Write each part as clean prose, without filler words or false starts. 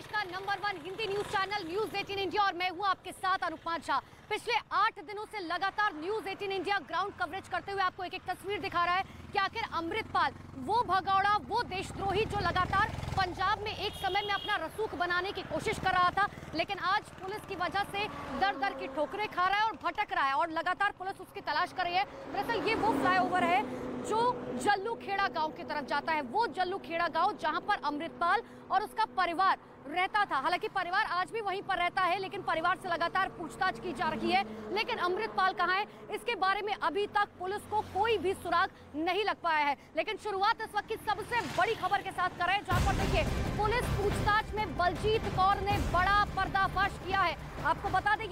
देश का number 1 Hindi news channel news 18 India और मैं हूं आपके साथ अनुपमा झा। पिछले 8 दिनों से लगातार न्यूज 18 इंडिया ग्राउंड कवरेज करते हुए आपको एक एक तस्वीर दिखा रहा है कि आखिर अमृतपाल वो भगौड़ा, वो देशद्रोही जो लगातार पंजाब में एक समय में अपना रसूख बनाने की कोशिश कर रहा था, लेकिन आज पुलिस की वजह से दर दर की ठोकरें खा रहा है और भटक रहा है और लगातार पुलिस उसकी तलाश कर रही है। दरअसल ये वो फ्लाईओवर है जो जल्लू खेड़ा गांव की तरफ जाता है, वो जल्लू खेड़ा गांव जहां पर अमृतपाल और उसका परिवार रहता था। हालांकि परिवार आज भी वहीं पर रहता है, लेकिन परिवार से लगातार पूछताछ की जा रही है। लेकिन अमृतपाल कहां है, इसके बारे में अभी तक पुलिस को कोई भी सुराग नहीं लग पाया है। लेकिन शुरुआत इस वक्त की सबसे बड़ी खबर के साथ कर रहे हैं, जहां पर देखिए पुलिस पूछताछ में बलजीत कौर ने बड़ा पर्दाफाश किया है। आपको बता दें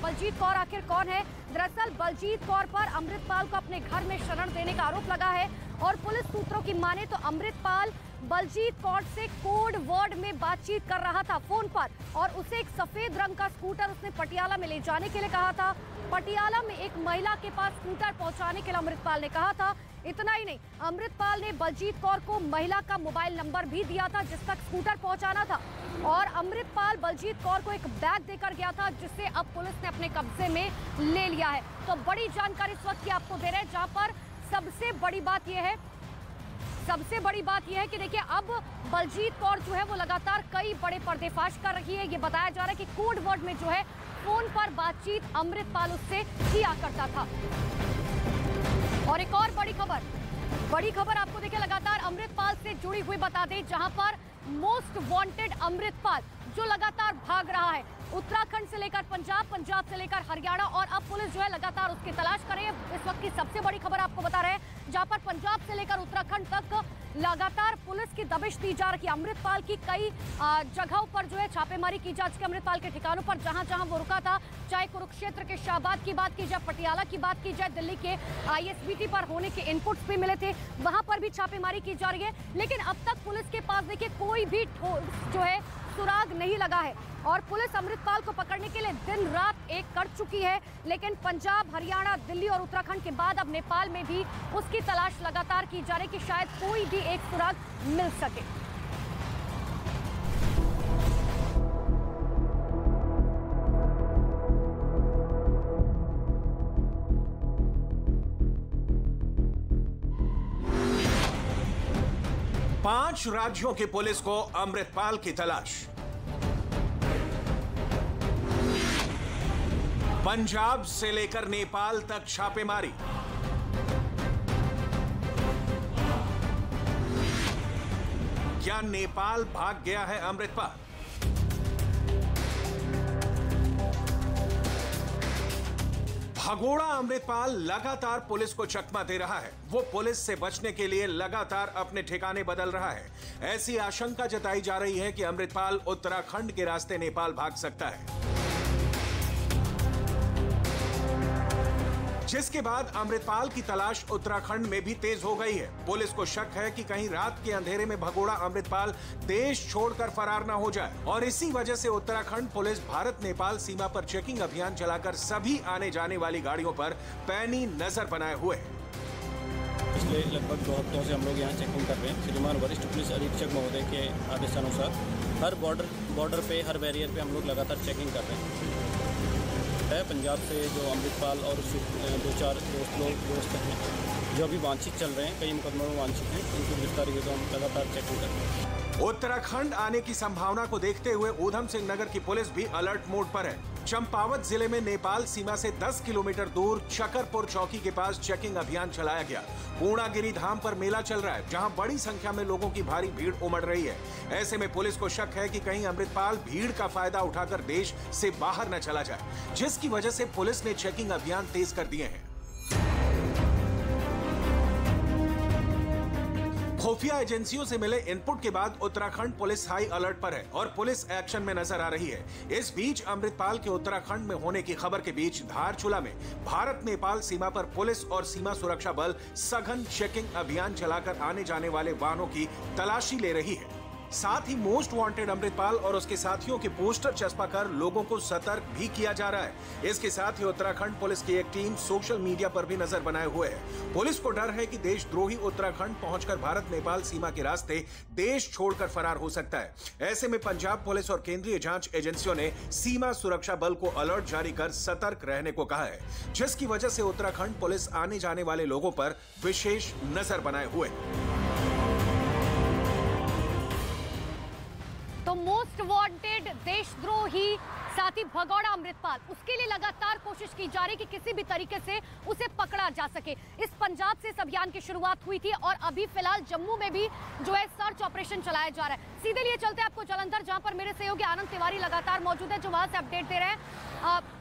बलजीत कौर आखिर कौन है। दरअसल बलजीत कौर पर अमृतपाल को अपने घर में शरण देने का आरोप लगा है और पुलिस सूत्रों की माने तो अमृतपाल बलजीत कौर से कोड वर्ड में बातचीत कर रहा था फोन पर और उसे एक सफेद रंग का स्कूटर उसने पटियाला में ले जाने के लिए कहा था। पटियाला में एक महिला के पास स्कूटर पहुंचाने के लिए अमृतपाल ने कहा था। इतना ही नहीं, अमृतपाल ने बलजीत कौर को महिला का मोबाइल नंबर भी दिया था जिस तक स्कूटर पहुंचाना था और अमृतपाल बलजीत कौर को एक बैग देकर गया था जिसे अब पुलिस ने अपने कब्जे में ले लिया है। तो बड़ी जानकारी इस वक्त की आपको दे रहे हैं, जहां पर सबसे बड़ी बात यह है कि देखिए अब बलजीत कौर जो है वो लगातार कई बड़े पर्दाफाश कर रही है। ये बताया जा रहा है कि कोड वर्ड में जो है फोन पर बातचीत अमृतपाल उससे किया करता था। और एक और बड़ी खबर आपको देखिए लगातार अमृतपाल से जुड़ी हुई बता दें, जहां पर मोस्ट वांटेड अमृतपाल जो लगातार भाग रहा है उत्तराखंड से लेकर पंजाब, पंजाब से लेकर हरियाणा और अब पुलिस जो है लगातार उसकी तलाश कर रही है। इस वक्त की सबसे बड़ी खबर आपको बता रहे हैं, जहां पर पंजाब से लेकर उत्तराखंड तक लगातार पुलिस की दबिश दी जा रही है। अमृतपाल की कई जगहों पर जो है छापेमारी की जा चुकी है। अमृतपाल के ठिकानों पर जहां जहां वो रुका था, चाहे कुरुक्षेत्र के शाहबाद की बात की जाए, पटियाला की बात की जाए, दिल्ली के ISBT पर होने के इनपुट्स भी मिले थे, वहां पर भी छापेमारी की जा रही है। लेकिन अब तक पुलिस के पास देखिए कोई भी जो है सुराग नहीं लगा है और पुलिस अमृतपाल को पकड़ने के लिए दिन रात एक कर चुकी है। लेकिन पंजाब, हरियाणा, दिल्ली और उत्तराखंड के बाद अब नेपाल में भी उसकी तलाश लगातार की जा रही है कि शायद कोई भी एक सुराग मिल सके। पांच राज्यों की पुलिस को अमृतपाल की तलाश। पंजाब से लेकर नेपाल तक छापेमारी। क्या नेपाल भाग गया है अमृतपाल? भगोड़ा अमृतपाल लगातार पुलिस को चकमा दे रहा है। वो पुलिस से बचने के लिए लगातार अपने ठिकाने बदल रहा है। ऐसी आशंका जताई जा रही है कि अमृतपाल उत्तराखंड के रास्ते नेपाल भाग सकता है, जिसके बाद अमृतपाल की तलाश उत्तराखंड में भी तेज हो गई है। पुलिस को शक है कि कहीं रात के अंधेरे में भगोड़ा अमृतपाल देश छोड़कर फरार न हो जाए और इसी वजह से उत्तराखंड पुलिस भारत नेपाल सीमा पर चेकिंग अभियान चलाकर सभी आने जाने वाली गाड़ियों पर पैनी नजर बनाए हुए है। पिछले लगभग 2 हफ्तों से हम लोग यहाँ चेकिंग कर रहे हैं। श्रीमान वरिष्ठ पुलिस अधीक्षक महोदय के आदेशानुसार हर बॉर्डर पे, हर बैरियर पे हम लोग लगातार चेकिंग कर रहे हैं। पंजाब से जो अमृतपाल और उसके 2-4 दोस्त हैं जो अभी वांछित चल रहे हैं, कई मुकदमों में वांछित हैं, उनकी गिरफ्तारी हुई तो हम लगातार चेकिंग कर रहे हैं। उत्तराखंड आने की संभावना को देखते हुए ऊधम सिंह नगर की पुलिस भी अलर्ट मोड पर है। चंपावत जिले में नेपाल सीमा से 10 किलोमीटर दूर चकरपुर चौकी के पास चेकिंग अभियान चलाया गया। पूर्णागिरी धाम पर मेला चल रहा है, जहां बड़ी संख्या में लोगों की भारी भीड़ उमड़ रही है। ऐसे में पुलिस को शक है कि कहीं अमृतपाल भीड़ का फायदा उठाकर देश से बाहर न चला जाए, जिसकी वजह से पुलिस ने चेकिंग अभियान तेज कर दिए हैं। खुफिया एजेंसियों से मिले इनपुट के बाद उत्तराखंड पुलिस हाई अलर्ट पर है और पुलिस एक्शन में नजर आ रही है। इस बीच अमृतपाल के उत्तराखंड में होने की खबर के बीच धारचूला में भारत नेपाल सीमा पर पुलिस और सीमा सुरक्षा बल सघन चेकिंग अभियान चलाकर आने जाने वाले वाहनों की तलाशी ले रही है। साथ ही मोस्ट वांटेड अमृतपाल और उसके साथियों के पोस्टर चस्पा कर लोगों को सतर्क भी किया जा रहा है। इसके साथ ही उत्तराखंड पुलिस की एक टीम सोशल मीडिया पर भी नजर बनाए हुए है। पुलिस को डर है कि देशद्रोही उत्तराखंड पहुंचकर भारत नेपाल सीमा के रास्ते देश छोड़कर फरार हो सकता है। ऐसे में पंजाब पुलिस और केंद्रीय जांच एजेंसियों ने सीमा सुरक्षा बल को अलर्ट जारी कर सतर्क रहने को कहा है, जिसकी वजह से उत्तराखंड पुलिस आने जाने वाले लोगों पर विशेष नजर बनाए हुए। तो मोस्ट वांटेड देशद्रोही साथ ही भगौड़ा अमृतपाल, उसके लिए लगातार कोशिश की जा रही कि किसी भी तरीके से उसे पकड़ा जा सके। इस पंजाब से इस अभियान की शुरुआत हुई थी और अभी फिलहाल जम्मू में भी जो है सर्च ऑपरेशन चलाया जा रहा है। सीधे लिए चलते हैं आपको जालंधर, जहां पर मेरे सहयोगी आनंद तिवारी लगातार मौजूद है, जो वहां से अपडेट दे रहे हैं।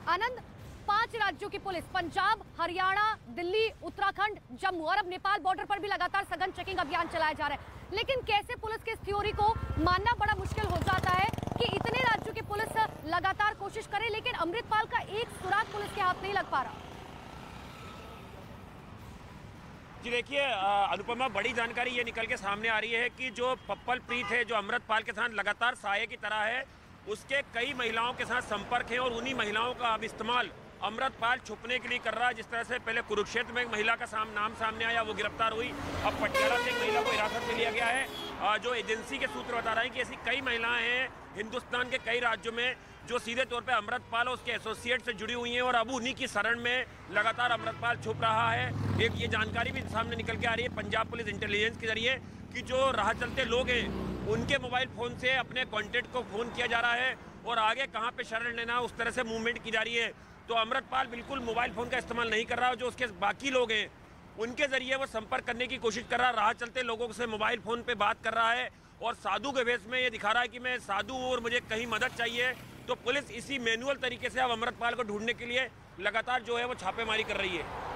आनंद, 5 राज्यों की पुलिस, पंजाब, हरियाणा, दिल्ली, उत्तराखंड, जम्मू और अब नेपाल बॉर्डर पर भी लगातार सघन चेकिंग अभियान चलाया जा रहा है। लेकिन कैसे पुलिस के इस थ्योरी को मानना बड़ा मुश्किल हो जाता है कि इतने राज्यों की पुलिस लगातार कोशिश करे, लेकिन अमृतपाल का एक सुराग पुलिस के हाथ नहीं लग पा रहा। जी देखिए अनुपमा, बड़ी जानकारी ये निकल के सामने आ रही है कि जो पप्पल प्रीत है, जो अमृतपाल के साथ लगातार साये की तरह है, उसके कई महिलाओं के साथ संपर्क है और उन्हीं महिलाओं का अब इस्तेमाल अमृतपाल छुपने के लिए कर रहा है। जिस तरह से पहले कुरुक्षेत्र में एक महिला का नाम सामने आया, वो गिरफ्तार हुई, अब पटियाला से एक महिला को हिरासत में लिया गया है। जो एजेंसी के सूत्र बता रहे हैं कि ऐसी कई महिलाएं हैं हिंदुस्तान के कई राज्यों में जो सीधे तौर पे अमृतपाल और उसके एसोसिएट से जुड़ी हुई हैं और अब उन्हीं की शरण में लगातार अमृतपाल छुप रहा है। एक ये जानकारी भी सामने निकल के आ रही है पंजाब पुलिस इंटेलिजेंस के जरिए कि जो राह चलते लोग हैं उनके मोबाइल फ़ोन से अपने कॉन्टेक्ट को फ़ोन किया जा रहा है और आगे कहाँ पर शरण लेना उस तरह से मूवमेंट की जा रही है। तो अमृतपाल बिल्कुल मोबाइल फ़ोन का इस्तेमाल नहीं कर रहा, जो उसके बाकी लोग हैं उनके जरिए वो संपर्क करने की कोशिश कर रहा है, राह चलते लोगों से मोबाइल फ़ोन पे बात कर रहा है और साधु के भेष में ये दिखा रहा है कि मैं साधु हूँ और मुझे कहीं मदद चाहिए। तो पुलिस इसी मैनुअल तरीके से अब अमृतपाल को ढूंढने के लिए लगातार जो है वो छापेमारी कर रही है।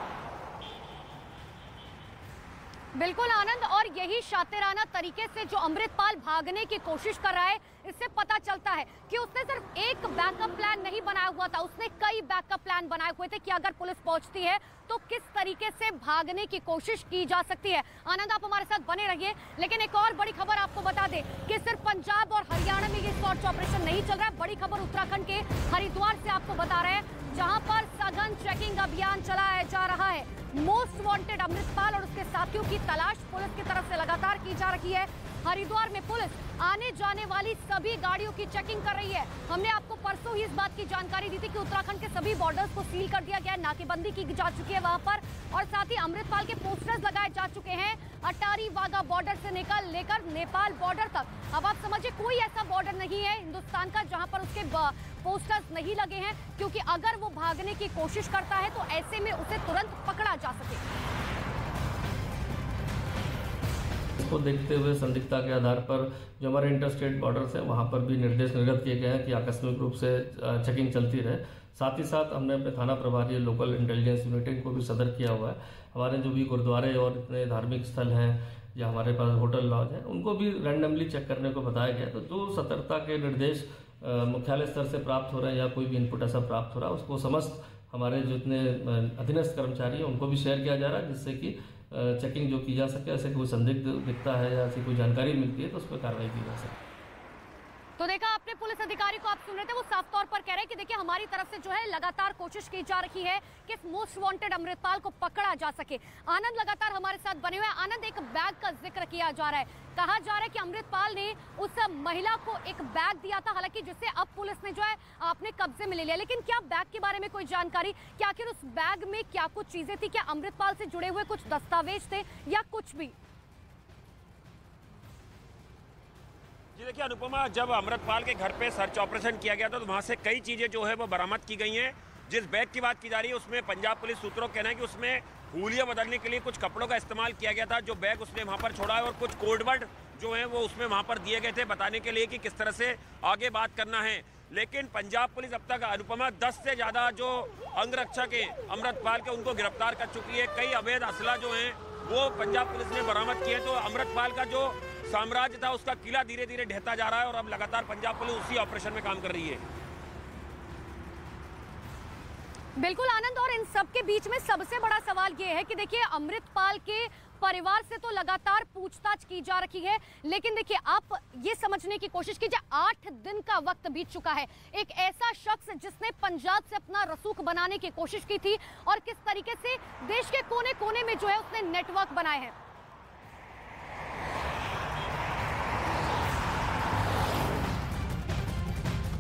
बिल्कुल आनंद, और यही शातिराना तरीके से जो अमृतपाल भागने की कोशिश कर रहा है, इससे पता चलता है कि उसने सिर्फ एक बैकअप प्लान नहीं बनाया हुआ था, उसने कई बैकअप प्लान बनाए हुए थे कि अगर पुलिस पहुंचती है तो किस तरीके से भागने की कोशिश की जा सकती है। आनंद, आप हमारे साथ बने रहिए। लेकिन एक और बड़ी खबर आपको बता दें कि सिर्फ पंजाब और हरियाणा में ये सर्च ऑपरेशन नहीं चल रहा है। बड़ी खबर उत्तराखंड के हरिद्वार से आपको बता रहे हैं, जहां पर सघन चेकिंग अभियान चलाया जा रहा है। मोस्ट वांटेड अमृतपाल और उसके साथियों की तलाश पुलिस की तरफ से लगातार की जा रही है। हरिद्वार में पुलिस आने जाने वाली सभी गाड़ियों की चेकिंग कर रही है। हमने आपको परसों ही इस बात की जानकारी दी थी कि उत्तराखंड के सभी बॉर्डर्स को सील कर दिया गया है, नाकेबंदी की जा चुकी है वहां पर, और साथ ही अमृतपाल के पोस्टर्स लगाए जा चुके हैं अटारी वाघा बॉर्डर से लेकर नेपाल बॉर्डर तक। अब आप समझिए कोई ऐसा बॉर्डर नहीं है हिंदुस्तान का जहां पर उसके पोस्टर्स नहीं लगे हैं, क्योंकि अगर वो भागने की कोशिश करता है तो ऐसे में उसे तुरंत पकड़ा जा सके। इसको देखते हुए संदिग्धता के आधार पर जो हमारे इंटरस्टेट बॉर्डर्स हैं वहाँ पर भी निर्देश निर्गत किए गए हैं कि आकस्मिक रूप से चेकिंग चलती रहे। साथ ही साथ हमने अपने थाना प्रभारी लोकल इंटेलिजेंस यूनिट को भी सदर किया हुआ है। हमारे जो भी गुरुद्वारे और इतने धार्मिक स्थल हैं या हमारे पास होटल लॉज हैं उनको भी रैंडमली चेक करने को बताया गया। तो जो सतर्कता के निर्देश मुख्यालय स्तर से प्राप्त हो रहे हैं या कोई भी इनपुट ऐसा प्राप्त हो रहा है उसको समस्त हमारे जो इतने अधीनस्थ कर्मचारी हैं उनको भी शेयर किया जा रहा है, जिससे कि चेकिंग जो की जा सके, ऐसे कोई संदिग्ध दिखता है या ऐसी कोई जानकारी मिलती है तो उस पर कार्रवाई की जा सके। तो देखा आपने पुलिस अधिकारी को, आप सुन रहे थे, वो साफ तौर पर कह रहे हैं कि देखिए हमारी तरफ से जो है लगातार कोशिश की जा रही है कि मोस्ट वांटेड अमृतपाल को पकड़ा जा सके। आनंद लगातार हमारे साथ बने हुए हैं। आनंद, एक बैग का जिक्र किया जा रहा है, कहा जा रहा है कि अमृतपाल ने उस महिला को एक बैग दिया था, हालांकि जिसे अब पुलिस ने जो है अपने कब्जे में ले लिया। लेकिन क्या बैग के बारे में कोई जानकारी, क्या आखिर उस बैग में क्या कुछ चीजें थी, क्या अमृतपाल से जुड़े हुए कुछ दस्तावेज थे या कुछ भी? जी देखिए अनुपमा, जब अमृतपाल के घर पे सर्च ऑपरेशन किया गया था तो वहाँ से कई चीज़ें जो है वो बरामद की गई हैं। जिस बैग की बात की जा रही है उसमें पंजाब पुलिस सूत्रों का कहना है कि उसमें हुलिया बदलने के लिए कुछ कपड़ों का इस्तेमाल किया गया था, जो बैग उसने वहाँ पर छोड़ा है, और कुछ कोडवर्ड जो है वो उसमें वहाँ पर दिए गए थे बताने के लिए कि किस तरह से आगे बात करना है। लेकिन पंजाब पुलिस अब तक अनुपमा 10 से ज़्यादा जो अंगरक्षक हैं अमृतपाल के उनको गिरफ्तार कर चुकी है। कई अवैध असला जो हैं वो पंजाब पुलिस ने बरामद किए। तो अमृतपाल का जो साम्राज्य था उसका किला धीरे धीरे ढहता जा रहा है और अब लगातार पंजाब पुलिस उसी ऑपरेशन में काम कर रही है। बिल्कुल आनंद, और इन सब के बीच में सबसे बड़ा सवाल ये है कि देखिए अमृतपाल के परिवार से तो लगातार पूछताछ की जा रही है, लेकिन देखिए आप ये समझने की कोशिश कीजिए, 8 दिन का वक्त बीत चुका है। एक ऐसा शख्स जिसने पंजाब से अपना रसूख बनाने की कोशिश की थी और किस तरीके से देश के कोने कोने में जो है उसने नेटवर्क बनाए हैं।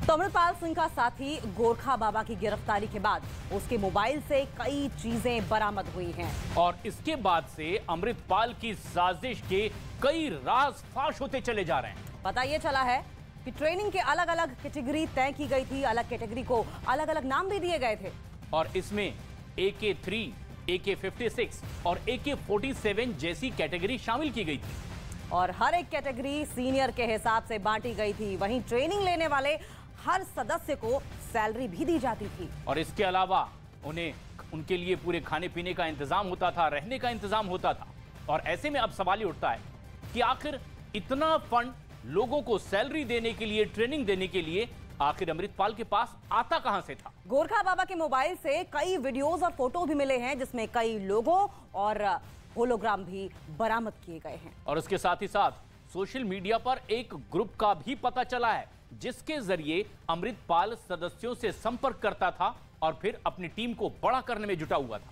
तो अमृतपाल सिंह का साथी गोरखा बाबा की गिरफ्तारी के बाद उसके मोबाइल से कई चीजें बरामद हुई हैं और इसके बाद से अमृतपाल की साजिश के कई राज फाश होते चले जा रहे हैं। पता ये चला है कि ट्रेनिंग के अलग अलग कैटेगरी तय की गई थी, अलग कैटेगरी को अलग अलग नाम भी दिए गए थे और इसमें AK-3, AK-56 और AK-47 जैसी कैटेगरी शामिल की गई थी और हर एक कैटेगरी सीनियर के हिसाब से बांटी गई थी। वहीं ट्रेनिंग लेने वाले हर सदस्य को सैलरी भी दी जाती थी और इसके अलावा उन्हें उनके लिए पूरे खाने पीने का इंतजाम होता था, रहने का इंतजाम होता था। और ऐसे में अब सवाल ये उठता है कि आखिर इतना फंड लोगों को सैलरी देने के लिए, ट्रेनिंग देने के लिए आखिर अमृतपाल के पास आता कहां से था? गोरखा बाबा के मोबाइल से कई वीडियोस और फोटो भी मिले हैं जिसमें कई लोगों और होलोग्राम भी बरामद किए गए हैं और उसके साथ ही साथ सोशल मीडिया पर एक ग्रुप का भी पता चला है जिसके जरिए अमृतपाल सदस्यों से संपर्क करता था और फिर अपनी टीम को बड़ा करने में जुटा हुआ था।